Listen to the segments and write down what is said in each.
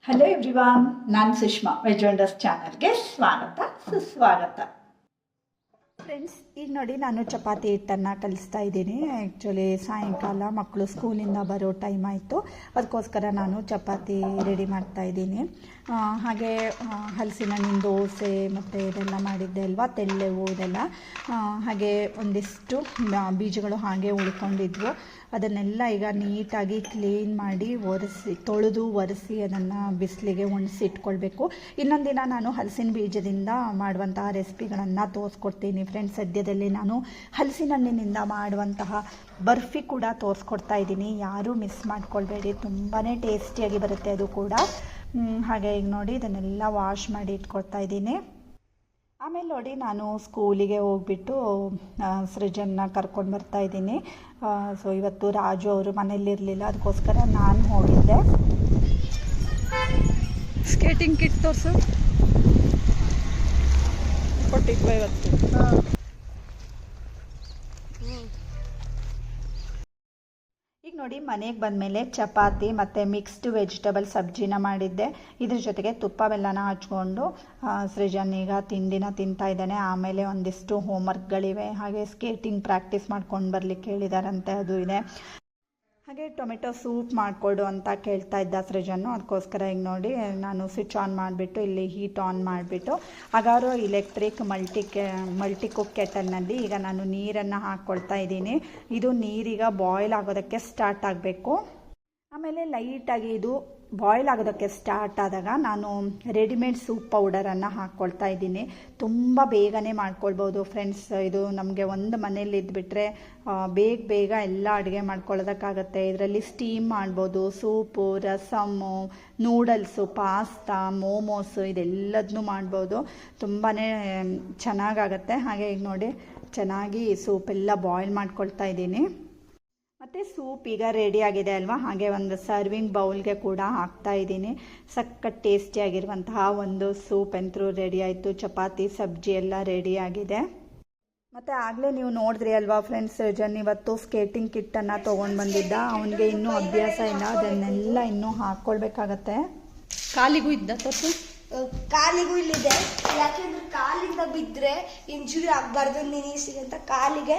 Hello everyone, ನಾನು Sushma. Veg wonders ಚಾನಲ್ಗೆ ಸ್ವಾಗತ ಸುಸ್ವಾಗತ. ಫ್ರೆಂಡ್ಸ್, ಈಗ ನೋಡಿ ನಾನು ಚಪಾತಿ ಹಿಟ್ಟನ್ನು ಕಲಿಸ್ತಾ ಇದ್ದೀನಿ. ಆ್ಯಕ್ಚುಲಿ ಸಾಯಂಕಾಲ ಮಕ್ಕಳು ಸ್ಕೂಲಿಂದ ಬರೋ ಟೈಮ್ ಆಯಿತು, ಅದಕ್ಕೋಸ್ಕರ ನಾನು ಚಪಾತಿ ರೆಡಿ ಮಾಡ್ತಾ ಇದ್ದೀನಿ. ಹಾಗೆ ಹಲಸಿನ ಹಣ್ಣಿನ ದೋಸೆ ಮತ್ತು ಇದೆಲ್ಲ ಮಾಡಿದ್ದೆ ಅಲ್ವಾ, ತೆಳ್ಳೆವು ಇದೆಲ್ಲ. ಹಾಗೆ ಒಂದಿಷ್ಟು ಬೀಜಗಳು ಹಾಗೆ ಉಳ್ಕೊಂಡಿದ್ವು. ಅದನ್ನೆಲ್ಲ ಈಗ ನೀಟಾಗಿ ಕ್ಲೀನ್ ಮಾಡಿ ತೊಳೆದು ಒರೆಸಿ ಅದನ್ನು ಬಿಸಿಲಿಗೆ ಒಣಸಿಟ್ಕೊಳ್ಬೇಕು. ಇನ್ನೊಂದು ದಿನ ನಾನು ಹಲಸಿನ ಬೀಜದಿಂದ ಮಾಡುವಂತಹ ರೆಸಿಪಿಗಳನ್ನು ತೋರಿಸ್ಕೊಡ್ತೀನಿ ಫ್ರೆಂಡ್ಸ್. ಸದ್ಯದಲ್ಲಿ ನಾನು ಹಲಸಿನ ಹಣ್ಣಿನಿಂದ ಮಾಡುವಂತಹ ಬರ್ಫಿ ಕೂಡ ತೋರಿಸ್ಕೊಡ್ತಾ ಇದ್ದೀನಿ. ಯಾರೂ ಮಿಸ್ ಮಾಡ್ಕೊಳ್ಬೇಡಿ, ತುಂಬಾ ಟೇಸ್ಟಿಯಾಗಿ ಬರುತ್ತೆ ಅದು ಕೂಡ. ಹಾಗೆ ಈಗ ನೋಡಿ ಇದನ್ನೆಲ್ಲ ವಾಶ್ ಮಾಡಿ ಇಟ್ಕೊಳ್ತಾ ಇದ್ದೀನಿ. ಆಮೇಲೆ ನೋಡಿ ನಾನು ಸ್ಕೂಲಿಗೆ ಹೋಗ್ಬಿಟ್ಟು ಸೃಜನ್ನ ಕರ್ಕೊಂಡು ಬರ್ತಾ ಇದ್ದೀನಿ. ಸೊ ಇವತ್ತು ರಾಜು ಅವರು ಮನೇಲಿರಲಿಲ್ಲ, ಅದಕ್ಕೋಸ್ಕರ ನಾನು ಹೋಗಿದ್ದೆ. ಸ್ಕೇಟಿಂಗ್ ಕಿಟ್ ತೋರಿಸು ಕೊಟ್ಟಿದ್ವ ಇವತ್ತು. ಈಗ ನೋಡಿ ಮನೆಗೆ ಬಂದಮೇಲೆ ಚಪಾತಿ ಮತ್ತು ಮಿಕ್ಸ್ಡ್ ವೆಜಿಟೇಬಲ್ ಸಬ್ಜಿನ ಮಾಡಿದ್ದೆ. ಇದ್ರ ಜೊತೆಗೆ ತುಪ್ಪ ಬೆಲ್ಲನ ಹಚ್ಕೊಂಡು ಸೃಜನ್ ಈಗ ತಿಂಡಿನ ತಿಂತಾ ಇದ್ದಾನೆ. ಆಮೇಲೆ ಒಂದಿಷ್ಟು ಹೋಮ್ವರ್ಕ್ಗಳಿವೆ, ಹಾಗೆ ಸ್ಕೇಟಿಂಗ್ ಪ್ರಾಕ್ಟೀಸ್ ಮಾಡ್ಕೊಂಡು ಬರಲಿಕ್ಕೆ ಹೇಳಿದಾರಂತೆ, ಅದು ಇದೆ. ಹಾಗೆ ಟೊಮೆಟೊ ಸೂಪ್ ಮಾಡಿಕೊಡು ಅಂತ ಕೇಳ್ತಾ ಇದ್ದ ಸೃಜನ್ನು, ಅದಕ್ಕೋಸ್ಕರ ಈಗ ನೋಡಿ ನಾನು ಸ್ವಿಚ್ ಆನ್ ಮಾಡಿಬಿಟ್ಟು ಇಲ್ಲಿ ಹೀಟ್ ಆನ್ ಮಾಡಿಬಿಟ್ಟು ಹಾಗಾದ್ರು ಎಲೆಕ್ಟ್ರಿಕ್ ಮಲ್ಟಿ ಕುಕ್ ಕೆಟಲ್ನಲ್ಲಿ ಈಗ ನಾನು ನೀರನ್ನು ಹಾಕ್ಕೊಳ್ತಾ ಇದ್ದೀನಿ. ಇದು ನೀರೀಗ ಬಾಯ್ಲ್ ಆಗೋದಕ್ಕೆ ಸ್ಟಾರ್ಟ್ ಆಗಬೇಕು. ಆಮೇಲೆ ಲೈಟಾಗಿ ಇದು ಬಾಯ್ಲ್ ಆಗೋದಕ್ಕೆ ಸ್ಟಾರ್ಟ್ ಆದಾಗ ನಾನು ರೆಡಿಮೇಡ್ ಸೂಪ್ ಪೌಡರನ್ನು ಹಾಕ್ಕೊಳ್ತಾ ಇದ್ದೀನಿ. ತುಂಬ ಬೇಗನೆ ಮಾಡ್ಕೊಳ್ಬೋದು ಫ್ರೆಂಡ್ಸ್. ಇದು ನಮಗೆ ಒಂದು ಮನೇಲಿ ಇದ್ಬಿಟ್ರೆ ಬೇಗ ಎಲ್ಲ ಅಡುಗೆ ಮಾಡ್ಕೊಳ್ಳೋದಕ್ಕಾಗತ್ತೆ. ಇದರಲ್ಲಿ ಸ್ಟೀಮ್ ಮಾಡ್ಬೋದು, soup, rasam, noodles, pasta, momos ಇದೆಲ್ಲದನ್ನೂ ಮಾಡ್ಬೋದು. ತುಂಬಾ ಚೆನ್ನಾಗಾಗತ್ತೆ. ಹಾಗೆ ಈಗ ನೋಡಿ ಚೆನ್ನಾಗಿ ಸೂಪೆಲ್ಲ ಬಾಯ್ಲ್ ಮಾಡ್ಕೊಳ್ತಾ ಇದ್ದೀನಿ. ಮತ್ತು ಸೂಪ್ ಈಗ ರೆಡಿ ಆಗಿದೆ ಅಲ್ವಾ, ಹಾಗೆ ಒಂದು ಸರ್ವಿಂಗ್ ಬೌಲ್ಗೆ ಕೂಡ ಹಾಕ್ತಾ ಇದ್ದೀನಿ. ಸಖತ್ ಟೇಸ್ಟಿಯಾಗಿರುವಂತಹ ಒಂದು ಸೂಪ್ ಅಂತೂ ರೆಡಿ ಆಯಿತು. ಚಪಾತಿ ಸಬ್ಜಿ ಎಲ್ಲ ರೆಡಿ ಆಗಿದೆ. ಮತ್ತು ಆಗಲೇ ನೀವು ನೋಡಿದ್ರಿ ಅಲ್ವಾ ಫ್ರೆಂಡ್ಸ್, ಇವತ್ತು ಸ್ಕೇಟಿಂಗ್ ಕಿಟ್ಟನ್ನು ತೊಗೊಂಡು ಬಂದಿದ್ದ. ಅವನಿಗೆ ಇನ್ನೂ ಅಭ್ಯಾಸ ಇಲ್ಲ, ಅದನ್ನೆಲ್ಲ ಇನ್ನೂ ಹಾಕ್ಕೊಳ್ಬೇಕಾಗತ್ತೆ. ಕಾಲಿಗೂ ಇದ್ದ ತಪ್ಪು, ಕಾಲಿಗೂ ಇಲ್ಲಿದೆ. ಯಾಕೆಂದ್ರೆ ಕಾಲಿಂದ ಬಿದ್ದರೆ ಇಂಜುರಿ ಆಗಬಾರ್ದು ನೀಸಿಗೆ ಅಂತ ಕಾಲಿಗೆ,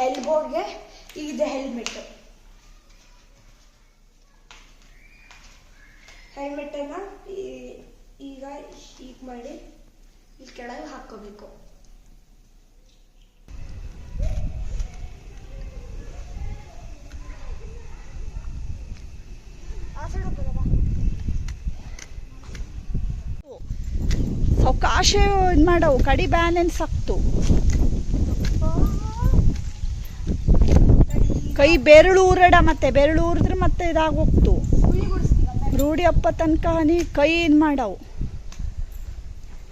ಎಲ್ಬೋಗೆ ಇದೆ ಹೆಲ್ಮೆಟನ್ನು ಈಗ ಹೀಗೆ ಮಾಡಿ ಇಲ್ಲಿ ಕೆಳಗೆ ಹಾಕ್ಕೋಬೇಕು. ಅವಕಾಶ ಇದು ಮಾಡವು ಕಡಿ ಬ್ಯಾಲೆನ್ಸ್ ಆಗ್ತು. ಕೈ ಬೆರಳು ಊರಡ, ಮತ್ತೆ ಬೆರಳು ಊರಿದ್ರೆ ಮತ್ತೆ ಇದಾಗೋಗ್ತು. ರೂಢಿ ಅಪ್ಪ ತನಕ ನೀ ಕೈ ಇದು ಮಾಡವು,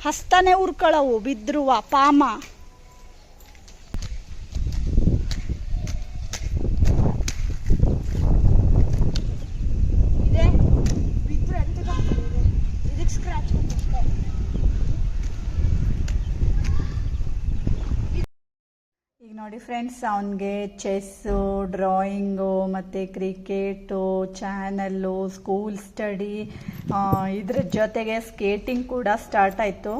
ಹಸ್ತನೇ ಉರ್ಕೊಳ್ಳವು ಬಿದ್ರುವ ಪಾಮ. ಈಗ ನೋಡಿ ಫ್ರೆಂಡ್ಸ್, ಅವನಿಗೆ ಚೆಸ್ಸು, ಡ್ರಾಯಿಂಗು ಮತ್ತು ಕ್ರಿಕೆಟು, ಚಾನಲ್ಲು, ಸ್ಕೂಲ್ ಸ್ಟಡಿ, ಇದ್ರ ಜೊತೆಗೆ ಸ್ಕೇಟಿಂಗ್ ಕೂಡ ಸ್ಟಾರ್ಟ್ ಆಯಿತು.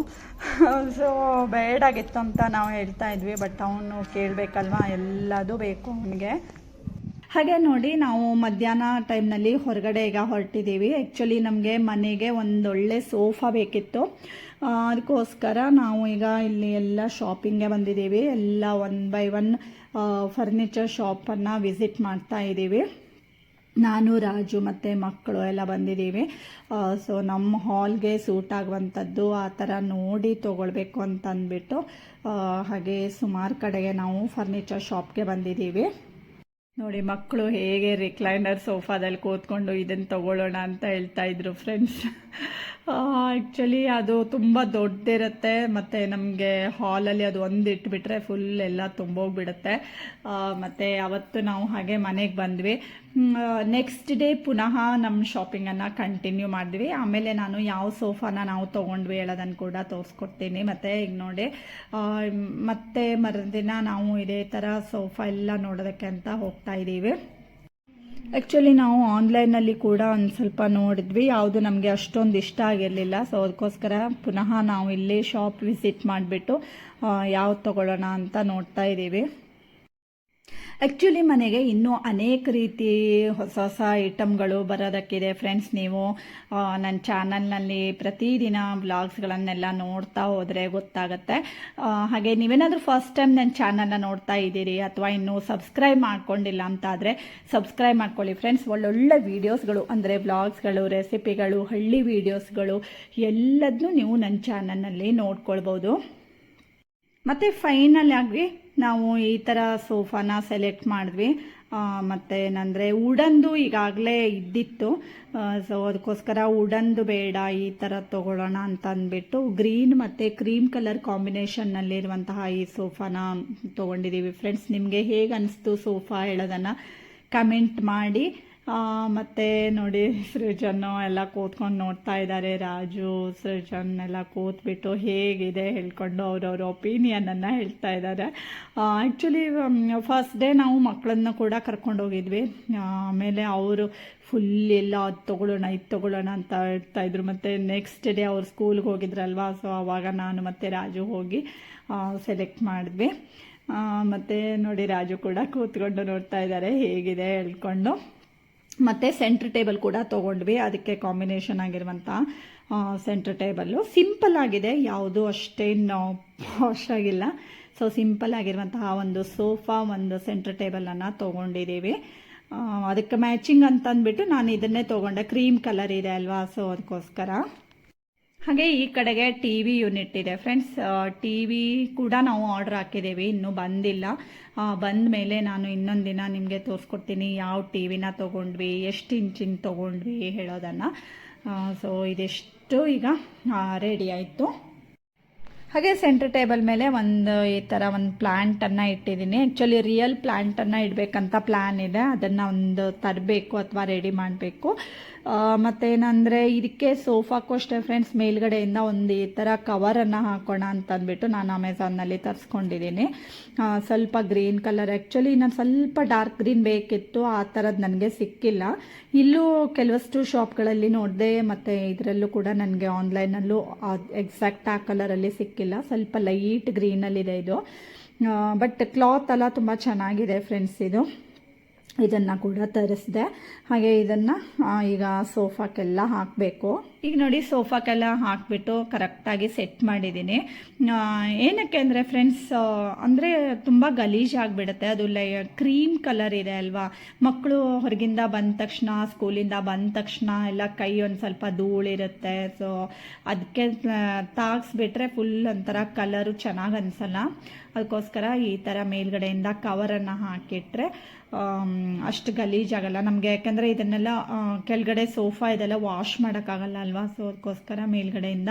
ಸೊ ಬೇಡಾಗಿತ್ತು ಅಂತ ನಾವು ಹೇಳ್ತಾ ಇದ್ವಿ, ಬಟ್ ಅವನು ಕೇಳಬೇಕಲ್ವ, ಎಲ್ಲದೂ ಬೇಕು ಅವನಿಗೆ. ಹಾಗೆ ನೋಡಿ ನಾವು ಮಧ್ಯಾಹ್ನ ಟೈಮ್ನಲ್ಲಿ ಹೊರಗಡೆ ಈಗ ಹೊರಟಿದ್ದೀವಿ. ಆ್ಯಕ್ಚುಲಿ ನಮಗೆ ಮನೆಗೆ ಒಂದೊಳ್ಳೆ ಸೋಫಾ ಬೇಕಿತ್ತು, ಅದಕ್ಕೋಸ್ಕರ ನಾವು ಈಗ ಇಲ್ಲಿ ಎಲ್ಲ ಶಾಪಿಂಗ್ಗೆ ಬಂದಿದ್ದೀವಿ. ಎಲ್ಲ 1 by 1 ಫರ್ನಿಚರ್ ಶಾಪನ್ನು ವಿಸಿಟ್ ಮಾಡ್ತಾ ಇದ್ದೀವಿ. ನಾನು, ರಾಜು ಮತ್ತು ಮಕ್ಕಳು ಎಲ್ಲ ಬಂದಿದ್ದೀವಿ. ಸೊ ನಮ್ಮ ಹಾಲ್ಗೆ ಸೂಟ್ ಆಗುವಂಥದ್ದು ಆ ಥರ ನೋಡಿ ತೊಗೊಳ್ಬೇಕು ಅಂತ ಅಂದ್ಬಿಟ್ಟು ಹಾಗೆ ಸುಮಾರು ಕಡೆಗೆ ನಾವು ಫರ್ನಿಚರ್ ಶಾಪ್ಗೆ ಬಂದಿದ್ದೀವಿ. ನೋಡಿ ಮಕ್ಕಳು ಹೇಗೆ ರಿಕ್ಲೈನರ್ ಸೋಫಾದಲ್ಲಿ ಕೂತ್ಕೊಂಡು ಇದನ್ನು ತೊಗೊಳ್ಳೋಣ ಅಂತ ಹೇಳ್ತಾ ಇದ್ರು ಫ್ರೆಂಡ್ಸ್. ಆ್ಯಕ್ಚುಲಿ ಅದು ತುಂಬ ದೊಡ್ಡದಿರುತ್ತೆ, ಮತ್ತು ನಮಗೆ ಹಾಲಲ್ಲಿ ಅದು ಒಂದು ಇಟ್ಬಿಟ್ರೆ ಫುಲ್ ಎಲ್ಲ ತುಂಬೋಗ್ಬಿಡುತ್ತೆ. ಮತ್ತು ಅವತ್ತು ನಾವು ಹಾಗೆ ಮನೆಗೆ ಬಂದ್ವಿ. ನೆಕ್ಸ್ಟ್ ಡೇ ಪುನಃ ನಮ್ಮ ಶಾಪಿಂಗನ್ನು ಕಂಟಿನ್ಯೂ ಮಾಡಿದ್ವಿ. ಆಮೇಲೆ ನಾನು ಯಾವ ಸೋಫಾನ ನಾವು ತೊಗೊಂಡ್ವಿ ಹೇಳೋದನ್ನು ಕೂಡ ತೋರಿಸ್ಕೊಡ್ತೀನಿ. ಮತ್ತು ಈಗ ನೋಡಿ ಮತ್ತೆ ಮರುದಿನ ನಾವು ಇದೇ ಥರ ಸೋಫಾ ಎಲ್ಲ ನೋಡೋದಕ್ಕೆ ಅಂತ ಹೋಗ್ತಾ ಇದ್ದೀವಿ. ಆ್ಯಕ್ಚುಲಿ ನಾವು ಆನ್ಲೈನಲ್ಲಿ ಕೂಡ ಒಂದು ಸ್ವಲ್ಪ ನೋಡಿದ್ವಿ, ಯಾವುದು ನಮಗೆ ಅಷ್ಟೊಂದು ಇಷ್ಟ ಆಗಿರಲಿಲ್ಲ. ಸೊ ಅದಕ್ಕೋಸ್ಕರ ಪುನಃ ನಾವು ಇಲ್ಲಿ ಶಾಪ್ ವಿಸಿಟ್ ಮಾಡಿಬಿಟ್ಟು ಯಾವ್ದು ತೊಗೊಳ್ಳೋಣ ಅಂತ ನೋಡ್ತಾ ಇದ್ದೀವಿ. ಆ್ಯಕ್ಚುಲಿ ಮನೆಗೆ ಇನ್ನೂ ಅನೇಕ ರೀತಿ ಹೊಸ ಹೊಸ ಐಟಮ್ಗಳು ಬರೋದಕ್ಕಿದೆ ಫ್ರೆಂಡ್ಸ್. ನೀವು ನನ್ನ ಚಾನಲ್ನಲ್ಲಿ ಪ್ರತಿದಿನ ವ್ಲಾಗ್ಸ್ಗಳನ್ನೆಲ್ಲ ನೋಡ್ತಾ ಹೋದರೆ ಗೊತ್ತಾಗುತ್ತೆ. ಹಾಗೆ ನೀವೇನಾದರೂ ಫಸ್ಟ್ ಟೈಮ್ ನನ್ನ ಚಾನಲ್ನ ನೋಡ್ತಾ ಇದ್ದೀರಿ ಅಥವಾ ಇನ್ನೂ ಸಬ್ಸ್ಕ್ರೈಬ್ ಮಾಡ್ಕೊಂಡಿಲ್ಲ ಅಂತ ಆದರೆ ಸಬ್ಸ್ಕ್ರೈಬ್ ಮಾಡ್ಕೊಳ್ಳಿ ಫ್ರೆಂಡ್ಸ್. ಒಳ್ಳೊಳ್ಳೆ ವೀಡಿಯೋಸ್ಗಳು ಅಂದರೆ ವ್ಲಾಗ್ಸ್ಗಳು, ರೆಸಿಪಿಗಳು, ಹಳ್ಳಿ ವೀಡಿಯೋಸ್ಗಳು ಎಲ್ಲದನ್ನೂ ನೀವು ನನ್ನ ಚಾನಲ್ನಲ್ಲಿ ನೋಡ್ಕೊಳ್ಬೋದು. ಮತ್ತು ಫೈನಲ್ ಆಗಿ ನಾವು ಈ ಥರ ಸೋಫಾನ ಸೆಲೆಕ್ಟ್ ಮಾಡಿದ್ವಿ. ಮತ್ತು ಏನಂದರೆ ವುಡನ್ದು ಈಗಾಗಲೇ ಇದ್ದಿತ್ತು. ಸೊ ಅದಕ್ಕೋಸ್ಕರ ವುಡನ್ದು ಬೇಡ, ಈ ಥರ ತೊಗೊಳ್ಳೋಣ ಅಂತ ಅಂದ್ಬಿಟ್ಟು ಗ್ರೀನ್ ಮತ್ತು ಕ್ರೀಮ್ ಕಲರ್ ಕಾಂಬಿನೇಷನ್ನಲ್ಲಿರುವಂತಹ ಈ ಸೋಫಾನ ತೊಗೊಂಡಿದ್ದೀವಿ ಫ್ರೆಂಡ್ಸ್. ನಿಮಗೆ ಹೇಗೆ ಅನಿಸ್ತು ಸೋಫಾ ಹೇಳೋದನ್ನು ಕಮೆಂಟ್ ಮಾಡಿ. ಮತ್ತು ನೋಡಿ ಸೃಜನ್ನು ಎಲ್ಲ ಕೂತ್ಕೊಂಡು ನೋಡ್ತಾ ಇದ್ದಾರೆ. ರಾಜು, ಸೃಜನ್ ಎಲ್ಲ ಕೂತ್ಬಿಟ್ಟು ಹೇಗಿದೆ ಹೇಳ್ಕೊಂಡು ಅವ್ರವ್ರ ಒಪಿನಿಯನನ್ನು ಹೇಳ್ತಾ ಇದ್ದಾರೆ. ಆ್ಯಕ್ಚುಲಿ ಫಸ್ಟ್ ಡೇ ನಾವು ಮಕ್ಕಳನ್ನು ಕೂಡ ಕರ್ಕೊಂಡು ಹೋಗಿದ್ವಿ. ಆಮೇಲೆ ಅವರು ಫುಲ್ ಎಲ್ಲ ಅದು ತೊಗೊಳ್ಳೋಣ ಇದು ತೊಗೊಳ್ಳೋಣ ಅಂತ ಹೇಳ್ತಾಯಿದ್ರು. ಮತ್ತು ನೆಕ್ಸ್ಟ್ ಡೇ ಅವ್ರು ಸ್ಕೂಲ್ಗೆ ಹೋಗಿದ್ರಲ್ವಾ, ಸೊ ಆವಾಗ ನಾನು ಮತ್ತು ರಾಜು ಹೋಗಿ ಸೆಲೆಕ್ಟ್ ಮಾಡಿದ್ವಿ. ಮತ್ತು ನೋಡಿ ರಾಜು ಕೂಡ ಕೂತ್ಕೊಂಡು ನೋಡ್ತಾ ಇದ್ದಾರೆ ಹೇಗಿದೆ ಹೇಳ್ಕೊಂಡು. ಮತ್ತು ಸೆಂಟ್ರ್ ಟೇಬಲ್ ಕೂಡ ತೊಗೊಂಡ್ವಿ, ಅದಕ್ಕೆ ಕಾಂಬಿನೇಷನ್ ಆಗಿರುವಂಥ ಸೆಂಟ್ರ್ ಟೇಬಲ್ಲು ಸಿಂಪಲ್ ಆಗಿದೆ, ಯಾವುದು ಅಷ್ಟೇನು ಪಾಶ್ ಆಗಿಲ್ಲ. ಸೊ ಸಿಂಪಲ್ ಆಗಿರುವಂತಹ ಒಂದು ಸೋಫಾ, ಒಂದು ಸೆಂಟ್ರ್ ಟೇಬಲನ್ನು ತೊಗೊಂಡಿದ್ದೀವಿ. ಅದಕ್ಕೆ ಮ್ಯಾಚಿಂಗ್ ಅಂತ ಅಂದ್ಬಿಟ್ಟು ನಾನು ಇದನ್ನೇ ತೊಗೊಂಡೆ. ಕ್ರೀಮ್ ಕಲರ್ ಇದೆ ಅಲ್ವಾ, ಸೊ ಅದಕ್ಕೋಸ್ಕರ. ಹಾಗೆ ಈ ಕಡೆಗೆ ಟಿ ವಿ ಯೂನಿಟ್ ಇದೆ ಫ್ರೆಂಡ್ಸ್. ಟಿ ವಿ ಕೂಡ ನಾವು ಆರ್ಡರ್ ಹಾಕಿದ್ದೀವಿ, ಇನ್ನೂ ಬಂದಿಲ್ಲ. ಬಂದ ಮೇಲೆ ನಾನು ಇನ್ನೊಂದು ದಿನ ನಿಮಗೆ ತೋರಿಸ್ಕೊಡ್ತೀನಿ ಯಾವ ಟಿ ವಿನ ತೊಗೊಂಡ್ವಿ, ಎಷ್ಟು ಇಂಚಿನ ತೊಗೊಂಡ್ವಿ ಹೇಳೋದನ್ನು. ಸೊ ಇದೆಷ್ಟು ಈಗ ರೆಡಿ ಆಯಿತು. ಹಾಗೆ ಸೆಂಟ್ರ್ ಟೇಬಲ್ ಮೇಲೆ ಒಂದು ಈ ಥರ ಒಂದು ಪ್ಲ್ಯಾಂಟನ್ನು ಇಟ್ಟಿದ್ದೀನಿ. ಆ್ಯಕ್ಚುಲಿ ರಿಯಲ್ ಪ್ಲ್ಯಾಂಟನ್ನು ಇಡಬೇಕಂತ ಪ್ಲ್ಯಾನ್ ಇದೆ, ಅದನ್ನು ಒಂದು ತರಬೇಕು ಅಥವಾ ರೆಡಿ ಮಾಡಬೇಕು. ಮತ್ತೇನಂದರೆ ಇದಕ್ಕೆ ಸೋಫಾಕ್ಕೂ ಅಷ್ಟೇ ಫ್ರೆಂಡ್ಸ್, ಮೇಲ್ಗಡೆಯಿಂದ ಒಂದು ಈ ಥರ ಕವರನ್ನು ಹಾಕೋಣ ಅಂತ ಅಂದ್ಬಿಟ್ಟು ನಾನು ಅಮೆಝಾನ್ನಲ್ಲಿ ತರಿಸ್ಕೊಂಡಿದ್ದೀನಿ. ಸ್ವಲ್ಪ ಗ್ರೀನ್ ಕಲರ್, ಆ್ಯಕ್ಚುಲಿ ನಾನು ಸ್ವಲ್ಪ ಡಾರ್ಕ್ ಗ್ರೀನ್ ಬೇಕಿತ್ತು, ಆ ಥರದ್ದು ನನಗೆ ಸಿಕ್ಕಿಲ್ಲ. ಇಲ್ಲೂ ಕೆಲವಷ್ಟು ಶಾಪ್ಗಳಲ್ಲಿ ನೋಡಿದೆ, ಮತ್ತು ಇದರಲ್ಲೂ ಕೂಡ ನನಗೆ ಆನ್ಲೈನಲ್ಲೂ ಎಕ್ಸಾಕ್ಟ್ ಆ ಕಲರಲ್ಲಿ ಸಿಕ್ಕಿಲ್ಲ. ಸ್ವಲ್ಪ ಲೈಟ್ ಗ್ರೀನಲ್ಲಿದೆ ಇದು, ಬಟ್ ಕ್ಲಾತ್ ಎಲ್ಲ ತುಂಬ ಚೆನ್ನಾಗಿದೆ ಫ್ರೆಂಡ್ಸ್. ಇದನ್ನು ಕೂಡ ತರಿಸಿದೆ. ಹಾಗೆ ಇದನ್ನು ಈಗ ಸೋಫಾಕ್ಕೆಲ್ಲ ಹಾಕಬೇಕು. ಈಗ ನೋಡಿ ಸೋಫಾಕ್ಕೆಲ್ಲ ಹಾಕಿಬಿಟ್ಟು ಕರೆಕ್ಟಾಗಿ ಸೆಟ್ ಮಾಡಿದ್ದೀನಿ. ಏನಕ್ಕೆ ಅಂದರೆ ಫ್ರೆಂಡ್ಸ್, ಅಂದರೆ ತುಂಬ ಗಲೀಜಾಗಿಬಿಡುತ್ತೆ. ಅದು ಕ್ರೀಮ್ ಕಲರ್ ಇದೆ ಅಲ್ವಾ, ಮಕ್ಕಳು ಹೊರಗಿಂದ ಬಂದ ತಕ್ಷಣ, ಸ್ಕೂಲಿಂದ ಬಂದ ತಕ್ಷಣ ಎಲ್ಲ ಕೈ ಒಂದು ಸ್ವಲ್ಪ ಧೂಳಿರುತ್ತೆ. ಸೊ ಅದಕ್ಕೆ ತಾಗಿಸ್ಬಿಟ್ರೆ ಫುಲ್ ಒಂಥರ ಕಲರು ಚೆನ್ನಾಗಿ ಅನಿಸಲ್ಲ. ಅದಕ್ಕೋಸ್ಕರ ಈ ಥರ ಮೇಲ್ಗಡೆಯಿಂದ ಕವರನ್ನು ಹಾಕಿಟ್ರೆ ಅಷ್ಟು ಗಲೀಜಾಗಲ್ಲ ನಮಗೆ. ಯಾಕೆಂದರೆ ಇದನ್ನೆಲ್ಲ ಕೆಳಗಡೆ ಸೋಫಾ ಇದೆಲ್ಲ ವಾಶ್ ಮಾಡೋಕ್ಕಾಗಲ್ಲ ಅಲ್ವಾ, ಸೊ ಅದಕ್ಕೋಸ್ಕರ ಮೇಲ್ಗಡೆಯಿಂದ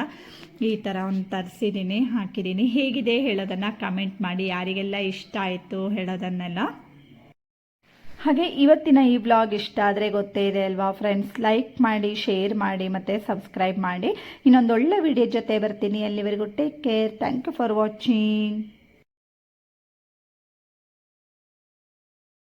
ಈ ಥರ ಒಂದು ತರಿಸಿದ್ದೀನಿ, ಹಾಕಿದ್ದೀನಿ. ಹೇಗಿದೆ ಹೇಳೋದನ್ನು ಕಮೆಂಟ್ ಮಾಡಿ, ಯಾರಿಗೆಲ್ಲ ಇಷ್ಟ ಆಯಿತು ಹೇಳೋದನ್ನೆಲ್ಲ. ಹಾಗೆ ಇವತ್ತಿನ ಈ ವ್ಲಾಗ್ ಇಷ್ಟ ಆದರೆ ಗೊತ್ತೇ ಇದೆ ಅಲ್ವಾ ಫ್ರೆಂಡ್ಸ್, ಲೈಕ್ ಮಾಡಿ, ಶೇರ್ ಮಾಡಿ ಮತ್ತು ಸಬ್ಸ್ಕ್ರೈಬ್ ಮಾಡಿ. ಇನ್ನೊಂದು ಒಳ್ಳೆ ವಿಡಿಯೋ ಜೊತೆ ಬರ್ತೀನಿ. ಅಲ್ಲಿವರೆಗೂ take care. Thank you for watching.